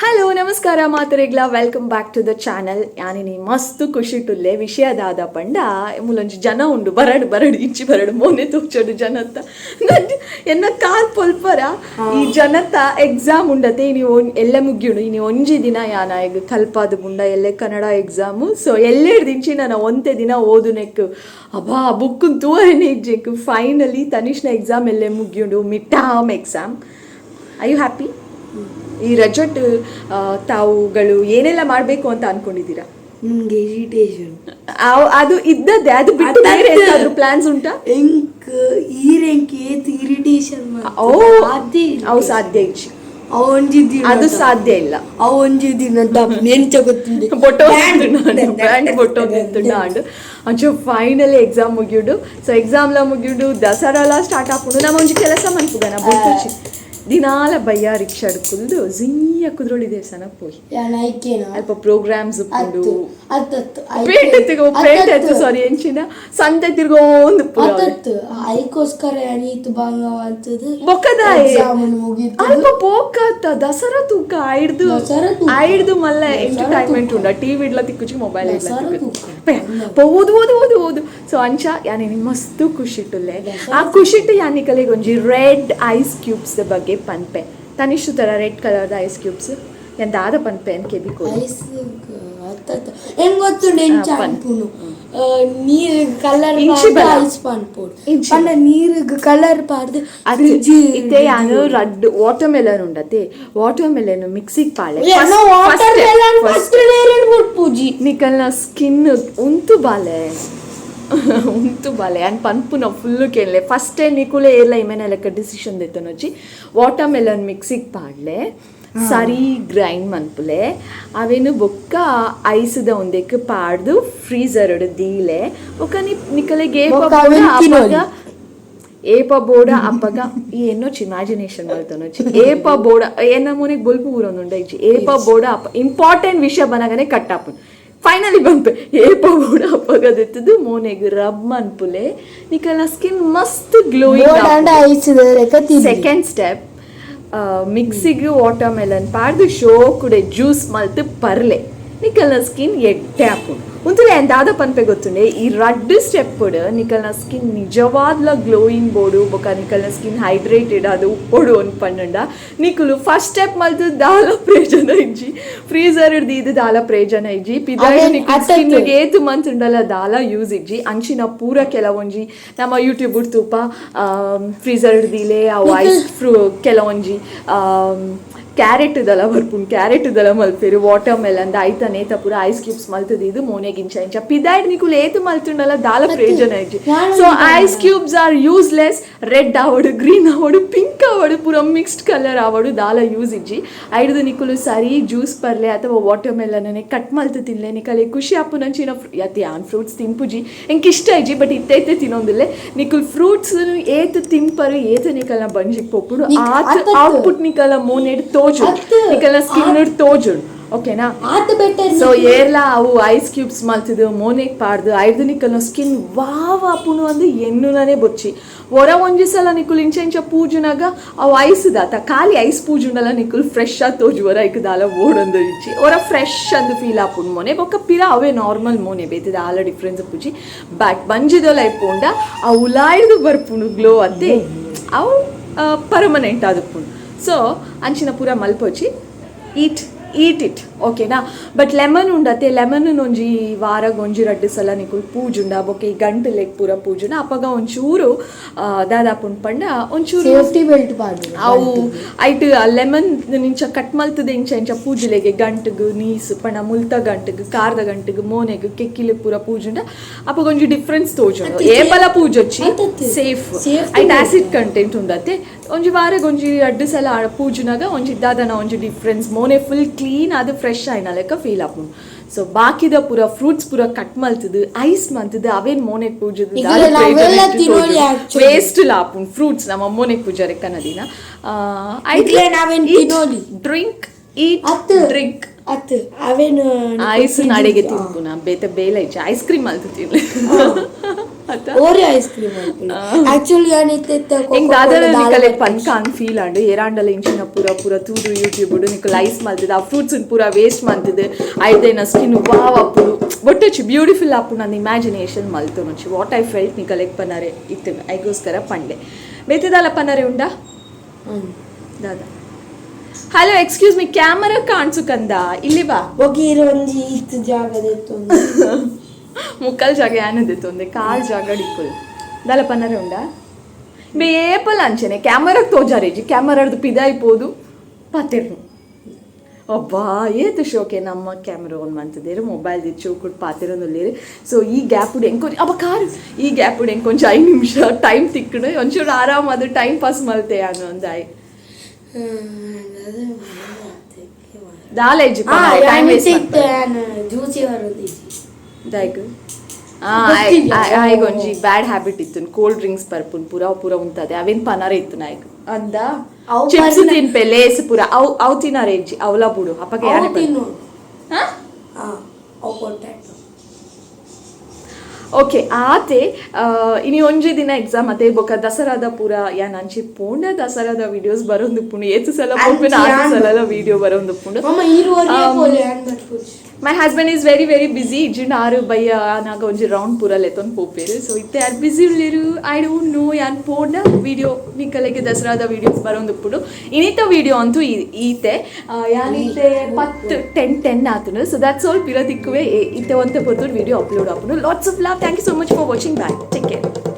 Hello ನಮಸ್ಕಾರ ಮಾತರೆಗ್ಲ welcome back to the channel ಯಾನಿನಿ ಮಸ್ತ್ ಖುಷಿ ಟುಲ್ಲೆ ವಿಷಯದಾದ ಪಂಡ ಮೂಲೊಂಜಿ ಜನ ಉಂಡು ಬರಡು ಬರಡು ಇಂಚಿ ಬರಡು ಮೋನೆ ತೋಚೋಡು ಜನತ್ತ ಎನ್ನ ಕಾಲ್ ಪೊಲ್ಪರ ಈ ಜನತ್ತ ಎಕ್ಸಾಮ್ ಉಂಡತೆ ಇನಿ ಎಲ್ಲ ಮುಗಿಯುಡು ಇನಿ ಒಂಜಿ ದಿನ ಯಾನ ಈಗ ಕಲ್ಪಾದ ಬುಂಡ ಎಲ್ಲೆ ಕನ್ನಡ ಎಕ್ಸಾಮು ಸೊ ಎಲ್ಲೆಡ್ ದಿಂಚಿ ನಾನು ಒಂತೆ ದಿನ ಓದುನೆಕ್ ಅಬ್ಬಾ ಬುಕ್ ತೂವರೆನೆ ಇಜ್ಜೆಕ್ ಫೈನಲಿ ತನಿಷ್ನ ಎಕ್ಸಾಮ್ ಎಲ್ಲೆ ಮುಗಿಯುಡು mid term exam. I you happy? ಈ ರಜಟ್ ತಾವುಗಳು ಏನೆಲ್ಲ ಮಾಡಬೇಕು ಅಂತ ಅನ್ಕೊಂಡಿದ್ದೀರಾ? ನಿಮಗೆ ಇರಿಟೇಷನ್ ಅದು ಇದ್ದದ್ದೇ, ಅದು ಬಿಟ್ಟು ಬೇರೆ ಏನಾದರೂ ಪ್ಲಾನ್ಸ್ ಉಂಟಾ? ಇರಿಟೇಷನ್ ಅವು ಸಾಧ್ಯ ಇಚ್ಚಿ ಅದು ಸಾಧ್ಯ ಇಲ್ಲ. ಒಂಜಿ ದಿನ ಅಂಚೆ ಫೈನಲಿ ಎಕ್ಸಾಮ್ ಮುಗಿಯುಡು. ಸೊ ಎಕ್ಸಾಮ್ಲ ಮುಗಿಯುಡು ದಸರಾಲ ಸ್ಟಾರ್ಟ್ ಹಾಕೊಂಡು ನಮ್ಮ ಒಂಜಿ ಕೆಲಸ ಮನ್ಪುಗ ನಾ ಬುಟ್ಟುಚ್ಚಿ ದಿನಾಲ ಬಯ್ಯ ರಿಕ್ಷಾ ಅಡ್ಕೊಂಡು ಜಿಯ್ಯ ಕುದ್ರೋಳಿ ದೇವಸ್ಥಾನಕ್ಕೆ ಹೋಗಿ ಅಲ್ಪ ಪ್ರೋಗ್ರಾಮ್ಸ್ ಉಪ್ಪುಂಡು ಪೇಟೆ ಸಾರಿ ಎಂಚಿನ ಸಂತೆ ತಿರ್ಗೋಂದು ಐಕೋಸ್ಕರ ಅನೀತು ಭಾಗವಂತದ್ದು ಬೊಕ್ಕದಾಯಿ ಅಲ್ಪ ಪೋಕತ್ತ ದಸರಾ ತೂಕ ಐಡ್ದು ಮಲ್ಲ ಎಂಟರ್ಟೈನ್ಮೆಂಟ್ ಉಂಡ ಟಿವಿ ಇಡ್ಲ ತಿಕ್ಕುಚಿ ಮೊಬೈಲ್ ಓದು ಓದು ಓದು ಓದು. ಸೊ ಅಂಚ ಯಾನಿ ಮಸ್ತ್ ಖುಷಿಟ್ಟುಲ್ಲೆ ಆ ಖುಷಿಟ್ಟು ಯಾನಿಕಲೆಗೆ ಒಂಜಿ ರೆಡ್ ಐಸ್ ಕ್ಯೂಬ್ಸ್ ಬಗ್ಗೆ ಪನ್ಪೆ ತನಿಷ್ಟು ತರ ರೆಡ್ ಕಲರ್ ಐಸ್ ಕ್ಯೂಬ್ಸ್ ಎಂತ ಆದ ಪನ್ಪೆ ಅಂತ ಕೇಳಿಕೋ ಹೆಂಗ್ ಗೊತ್ತು ನೀರು ಕಲರ್ ಐಸ್ ಪನ್ಪೋಡು ನೀರು ಕಲರ್ ಪಾಡ್ದು ಅದು ಇತ್ತೆ ಯಾನು ರಡ್ ವಾಟರ್ ಮೆಲನ್ ಉಂಡತೆ ವಾಟರ್ ಮೆಲನ್ ಮಿಕ್ಸಿಗೆ ಪಾಳೆ ಪೂಜಿ ನಿಕಲ್ನ ಸ್ಕಿನ್ ಉಂತು ಬಾಲೆ ಅಂಡ್ ಪನ್ಪು ನಾವು ಫುಲ್ಲು ಕೇಳಲೆ ಫಸ್ಟ್ ನಿಕುಲೆ ಏರ್ಲ ಇಮೇನೆ ಲೆಕ್ಕ ಡಿಸಿಷನ್ ದೆತ್ತನೊಚ್ಚಿ ವಾಟರ್ ಮೆಲನ್ ಮಿಕ್ಸಿಗೆ ಪಾಡ್ಲೆ ಸರಿ ಗ್ರೈಂಡ್ ಮನ್ಪುಲೆ ಅವೇನು ಬೊಕ್ಕ ಐಸ್ದ ಒಂದಕ್ಕೆ ಪಾಡ್ದು ಫ್ರೀಜರ್ ದೀಲೆ ಬೊಕ್ಕ ನಿಕಲೆಗೆ ಏಪ ಬೋಡ ಅಪ್ಪಗ ಏನೊಚ್ಚಿ ಇಮ್ಯಾಜಿನೇಷನ್ ಮಾಡ್ತಾನೊಚ್ಚಿ ಏಪ ಬೋಡ ಏನ ಮೋನಿಗೆ ಬೊಲ್ಪು ಊರೊಂದುಂಡ ಇಚ್ಚಿ ಏಪ ಬೋಡ ಅಪ್ಪ ಇಂಪಾರ್ಟೆಂಟ್ ವಿಷಯ ಬನಗನೆ ಕಟ್ಟಾಪು ಫೈನಲಿ ಬಂಪೆ ಏಪ ಬೋಡ ಅಪ್ಪಗದೆತ್ತದು ಮೋನೆಗೆ ರಬ್ ಮನ್ಪುಲೆ ನಿಕಲ್ನ ಸ್ಕಿನ್ ಮಸ್ತ್ ಗ್ಲೋಯಿಂಗ್. ಸೆಕೆಂಡ್ ಸ್ಟೆಪ್ ಮಿಕ್ಸಿಗೆ ವಾಟರ್ ಮೆಲನ್ ಪಾಡ್ದು ಶೋ ಕುಡೆ ಜ್ಯೂಸ್ ಮಲ್ತು ಪರ್ಲೆ ನಿಕಲ್ನ ಸ್ಕಿನ್ ಎಡ್ಡೆ ಹಾಪುಂಡು ಒಂತುಲೆ ಎಂದಾದ ಪನ್ಪೆ ಗೊತ್ತುಂಡೆ ಈ ರಡ್ ಸ್ಟೆಪ್ ನಿಕಲ್ನ ಸ್ಕಿನ್ ನಿಜವಾದ್ಲ ಗ್ಲೋಯಿಂಗ್ ಬೋಡು ಬೊಕ ನಿಕಲ್ನ ಸ್ಕಿನ್ ಹೈಡ್ರೇಟೆಡ್ ಅದು ಉಪ್ಪೊಡು ಅನ್ಪಂಡ ನಿಕುಲು ಫಸ್ಟ್ ಸ್ಟೆಪ್ ಮಲ್ತು ದಾಲ ಪ್ರಯೋಜನ ಇಜ್ಜಿ ಫ್ರೀಜರ್ ಹಿಡ್ದು ಇದು ದಾಲ ಪ್ರಯೋಜನ ಇಜ್ಜಿ ಪಿದಾಯಿ ನಿಕಲ್ ಸ್ಕಿನ್ಗೆ ಏತು ಮಂತ್ ಉಂಡಲ್ಲ ದಾಲ ಯೂಸ್ ಇಜ್ಜಿ ಅಂಚಿನ ಪೂರ ಕೆಲವೊಂಜಿ ನಮ್ಮ ಯೂಟ್ಯೂಬ್ ತುಪ್ಪ ಫ್ರೀಜರ್ ಹಿಡ್ದಿಲೆ ಅವು ಐಸ್ ಕೆಲವೊಂಜಿ ಕ್ಯಾರೆಟ್ ದಲ ಬರ್ಪುಂಡು ಕ್ಯಾರೆಟ್ ದಲ ಮಲ್ಪೇರು ವಾಟರ್ ಮೆಲನ್ ಐತ ನೇತ ಪೂರ ಐಸ್ ಕ್ಯೂಬ್ಸ್ ಮಲ್ತದ ಇದು ಮೋನೆಗೆ ಇಂಚ ಪಿದಾಯ್ಡ್ ನಿಕುಲು ಏತು ಮಲ್ತುಂಡಲ್ಲ ದಾಲ ಪ್ರಯೋಜನ ಇಜ್ಜಿ. So ice cubes are useless. Red ಆವಡು ಗ್ರೀನ್ ಆವಡು ಪಿಂಕ್ ಆವಡು ಪೂರ ಮಿಕ್ಸ್ಡ್ ಕಲರ್ ಆವಡು ದಾಲ ಯೂಸ್ ಇಜ್ಜಿ ಐಡ್ದು ನಿಕುಲು ಸರಿ ಜ್ಯೂಸ್ ಪರ್ಲೆ ಅಥವಾ ವಾಟರ್ ಮೆಲನ್ ಕಟ್ ಮಲ್ತು ತಿನ್ಲೆ ನಿಕಲೆ ಖುಷಿ ಆಪು ನಂಚಿನ ಯತಿ ಆನ್ ಫ್ರೂಟ್ಸ್ ತಿಂಪುಜಿ ಎಂಕ್ ಇಷ್ಟ ಇಜ್ಜಿ ಬಟ್ ಇತ್ತೈತೆ ತಿನ್ನೊಂದಿಲ್ಲೆ ನಿಕುಲ್ ಫ್ರೂಟ್ಸ್ ಏತು ತಿಂಪರು ಏತು ನಿಕಲ್ನ ಬಂಜಿಗೆ ಪೊಪ್ಪುಡು ಔಟ್ಪುಟ್ ನಿಕಲ ಮೋನೆಡ್ ತೋಜು ನಿಕಲ್ನ ಸ್ಕಿನ್ ತೋಜುಡು ಓಕೆನಾ. ಸೊ ಏರ್ಲ ಅವು ಐಸ್ ಕ್ಯೂಬ್ಸ್ ಮಲ್ತಿದ್ದು ಮೋನೆಗೆ ಪಾಡ್ದು ಐದು ನಿಕಲ್ನ ಸ್ಕಿನ್ ವಾವ್ ಆಪುನು ಅಂದು ಎನ್ನುನೇ ಬೊಚ್ಚಿ ಹೊರ ಒಂಜಿ ಸಲ ನಿಕುಲ್ ಇಂಚ ಪೂಜುನಾಗ ಅವು ಐಸ್ ದಾತ ಖಾಲಿ ಐಸ್ ಪೂಜುಂಡಲ್ಲ ನಿಕುಲ್ ಫ್ರೆಶ್ ಆಗಿ ತೋಜು ಹೊರ ಐಕದಾಲ ಓಡೊಂದು ಇಚ್ಚಿ ಹೊರ ಫ್ರೆಶ್ ಅಂದು ಫೀಲ್ ಆಪುನ್ ಮೋನೆ ಬೊಕ್ಕ ಪಿರ ಅವೇ ನಾರ್ಮಲ್ ಮೋನೆ ಬೇತಿದ ಆಲ ಡಿಫ್ರೆನ್ಸ್ ಪೂಜಿ ಬಟ್ ಬಂಜಿದೊಲ ಐಪೋಂಡ ಅವು ಉಲಾಯ್ದು ಬರ್ಪುಂಡು ಗ್ಲೋ ಅದ್ದೆ ಅವು ಪರ್ಮನೆಂಟ್ ಆದುಪ್ಪುಂಡು. ಸೊ ಅಂಚಿನ ಪೂರ ಮಲ್ಪೊಚ್ಚಿ ಈಟ್ ಇಟ್ ಓಕೆನಾ. ಬಟ್ ಲೆಮನ್ ಉಂಡತೆ ಲೆಮನ್ ಒಂಜಿ ವಾರಗ್ ಒಂಜಿ ರಡ್ಡು ಸಲ ನಿಕುಲ್ ಪೂಜುಂಡ ಬೊಕ್ಕೆ ಈ ಗಂಟು ಲೆಗ್ ಪೂರ ಪೂಜುಂಡ ಅಪ್ಪಗ ಒಂಚೂರು ದಾದಾಪುಂಡ್ ಪಂಡ ಒಂಚೂರು ಸೇಫ್ಟಿ ಬೆಲ್ಟ್ ಪಾಡು ಅವು ಐಟ್ ಲೆಮನ್ ಇಂಚ ಕಟ್ ಮಲ್ತದ ಇಂಚ ಪೂಜಲೆಗೆ ಗಂಟುಗು ನೀಸು ಪಂಡ ಮುಲ್ತ ಗಂಟುಗು ಕಾರ್ದ ಗಂಟುಗು ಮೋನೆಗು ಕೆಕ್ಕಿಲೆ ಪೂರ ಪೂಜುಂಡ ಅಪ್ಪಗ ಒಂಜಿ ಡಿಫ್ರೆನ್ಸ್ ತೋಜುಂಡು ಏಪಲ ಪೂಜೊಚ್ಚಿ ಸೇಫ್ ಐಟ್ ಆಸಿಡ್ ಕಂಟೆಂಟ್ ಉಂಡತೆ ಒಂಜಿ ವಾರಗ್ ಒಂಜಿ ಅಡ್ಡು ಸಲ ಪೂಜುನಾಗ ಒಂಜಿ ದಾದನ ಒಂಜಿ ಡಿಫ್ರೆನ್ಸ್ ಮೋನೆ ಫುಲ್ ಕ್ಲೀನ್ ಅದು ಫ್ರೆಶ್ ಆಯ್ನ ಲೆಕ್ಕ ಫೀಲ್ ಆಪುಂಡು. ಸೊ ಬಾಕಿದ ಪೂರ ಫ್ರೂಟ್ಸ್ ಪೂರ ಕಟ್ ಮಲ್ತದು ಐಸ್ ಮಂತದು ಅವೇನ್ ಮೋನೆಗ್ ಪೂಜದು ವೇಸ್ಟ್ ಲಾಪುಂಡು ಫ್ರೂಟ್ಸ್ ನಮ್ಮ ಮೋನೆಗ್ ಪೂಜೆ ರೆಕ್ಕನದಿನ ಡ್ರಿಂಕ್ ಈಟ್ ಡ್ರಿಂಕ್ ಅತ್ತು ಅವೇನು ಐಸ್ ನಾಳೆಗೆ ತಿನ್ಪುನ ಬೇತೆ ಬೇಲೆ ಐಸ್ ಕ್ರೀಮ್ ಮಲ್ತು ತಿನ್ಲಿ ಓರಿಯೋ ಐಸ್ ಕ್ರೀಮ್ ಆಕ್ಚುಲಿ ಏನೈತೆ ಹಿಂಗ್ ದಾದರ ನಿಕಲೆ ಪನ್ಕ ಅಂತ ಫೀಲ್ ಅಂಡು ಏರಾಂಡಲ ಇಂಚಿನ ಪೂರ ತೂದು ಯೂಟ್ಯೂಬ್ ನಿಕ್ಕು ಲೈಸ್ ಮಲ್ತದೆ ಆ ಫ್ರೂಟ್ಸ್ ಪೂರ ವೇಸ್ಟ್ ಮಲ್ತದೆ ಐದೈನ ಸ್ಕಿನ್ ವಾವ್ ಅಪ್ಪುಡು ಒಟ್ಟೊಚ್ಚಿ ಬ್ಯೂಟಿಫುಲ್ ಅಪ್ಪು ನನ್ನ ಇಮ್ಯಾಜಿನೇಷನ್ ಮಲ್ತು ನೊಚ್ಚಿ ವಾಟ್ ಐ ಫೆಲ್ಟ್ ನಿಕಲೆಗ್ ಪನ್ನರೆ ಇತ್ತು ಐಗೋಸ್ಕರ ಪಂಡೆ ಬೇತಿದಾಲ ಪನ್ನರೆ ಉಂಡ ದಾದಾ ಹಲೋ ಎಕ್ಸ್ಕ್ಯೂಸ್ ಮೀ ಕ್ಯಾಮರಾ ಕಾಣಿಸು ಕಂದ ಇಲ್ಲಿ ಬಾ ಹೋಗಿರೋ ಒಂಜಿ ಇತ್ತು ಜಾಗದೆತ್ತು ಮುಕ್ಕಲ್ ಜಾಗ ಏನದಿತ್ತೊಂದೆ ಕಾಲ್ ಜಾಗ ಡಿಕ್ಕುಲ್ ದಾಲ ಪನ್ನರೆ ಉಂಡ ಬೇಪಲ್ ಅಂಚನೆ ಕ್ಯಾಮರಾಗ್ ತೋಜಾರೇಜಿ ಕ್ಯಾಮರಾಡ್ದು ಪಿದಾಯ್ಪೋದು ಪಾತಿರ್ನು ಅಬ್ಬಾ ಏತು ಶೋಕೆ ನಮ್ಮ ಕ್ಯಾಮ್ರಾ ಆನ್ ಮಂತದೇರು ಮೊಬೈಲ್ ದಿಚ್ಚು ಕೂಡ ಪಾತಿರೋದು ಸೊ ಈ ಗ್ಯಾಪ್ ಉಡು ಎಂಕೊಂಚ ಅಬ್ಬ ಕಾರು ಈ ಗ್ಯಾಪ್ ಉಡು ಎಂಕೊಂಚ 5 ನಿಮಿಷ ಟೈಮ್ ತಿಕ್ಕಡು ಒಂಚೂರು ಆರಾಮದು ಟೈಮ್ ಪಾಸ್ ಮಲ್ತೆ ಅನ್ನೋ ಒಂದು ದಾಲೇಜ್ ಟೈಮ್ ವೇಸ್ಟ್ ಜ್ಯೂಸಿ ಬರೋದು ದೈಕ್ ಒಂಜಿ ಬ್ಯಾಡ್ ಹ್ಯಾಬಿಟ್ ಇತ್ತು ಕೋಲ್ಡ್ ಡ್ರಿಂಕ್ಸ್ ಪರ್ಪುನ್ ಪೂರ ಉಂತದೆ ಅವೇನ್ ಪನಾರ ಇತ್ತು ನಾಯ್ಕ್ ಅಂದ ಚಿಪ್ಸ್ ತಿನ್ಪೆ ಲೇಸ್ ಪೂರ ಅವು ತಿನ್ನಾರೆ ಇಜ್ಜಿ ಅವಲ ಬುಡು ಅಪ್ಪಗೆ ಓಕೆ ಆತೆ ಇನಿ ಒಂಜಿ ದಿನ ಎಕ್ಸಾಮ್ ಅತೆ ಬೊಕ ದಸರಾದ ಪೂರ ಯಾನ್ ಅಂಚಿ ಪೋಂಡ ದಸರಾದ ವಿಡಿಯೋಸ್ ಬರೋಂದು ಪುಂಡು ಏತು ಸಲ ಪೋಪೆನ ಆತು ಸಲ ವಿಡಿಯೋ ಬರೋಂದು ಪುಂಡು my husband is very very busy ಇಜ್ಜಿಂಡ ಆರು ಬಯ್ಯ ನಾಗ ಒಂಜಿ ರೌಂಡ್ ಪೂರ ಲೆತೊಂದು ಪೋಪೇರು ಸೊ ಇತ್ತೆ ಯಾರು ಬಿಸಿ ಉಳ್ಳಿರು ಐ ಡೋಂಟ್ ನೋ ಯಾನ್ ಪೋಂಡ ವಿಡಿಯೋ ನಿಕಲೆಗೆ ದಸರಾದ ವಿಡಿಯೋಸ್ ಬರೋಂದು ಪುಂಡು ಇನಿತ ವಿಡಿಯೋ ಅಂತೂ ಈತೆ ಯಾನಿತ್ತೆ 10 ಆತನು ಸೊ ದಟ್ಸ್ ಆಲ್ ಪಿರ ದಿಕ್ಕುವೆ ಇತ್ತೆ ಒಂತೆ ಪೊರ್ತುಡು ವಿಡಿಯೋ ಅಪ್ಲೋಡ್ ಆಪುಂಡು lots of love thank you so much for watching back take care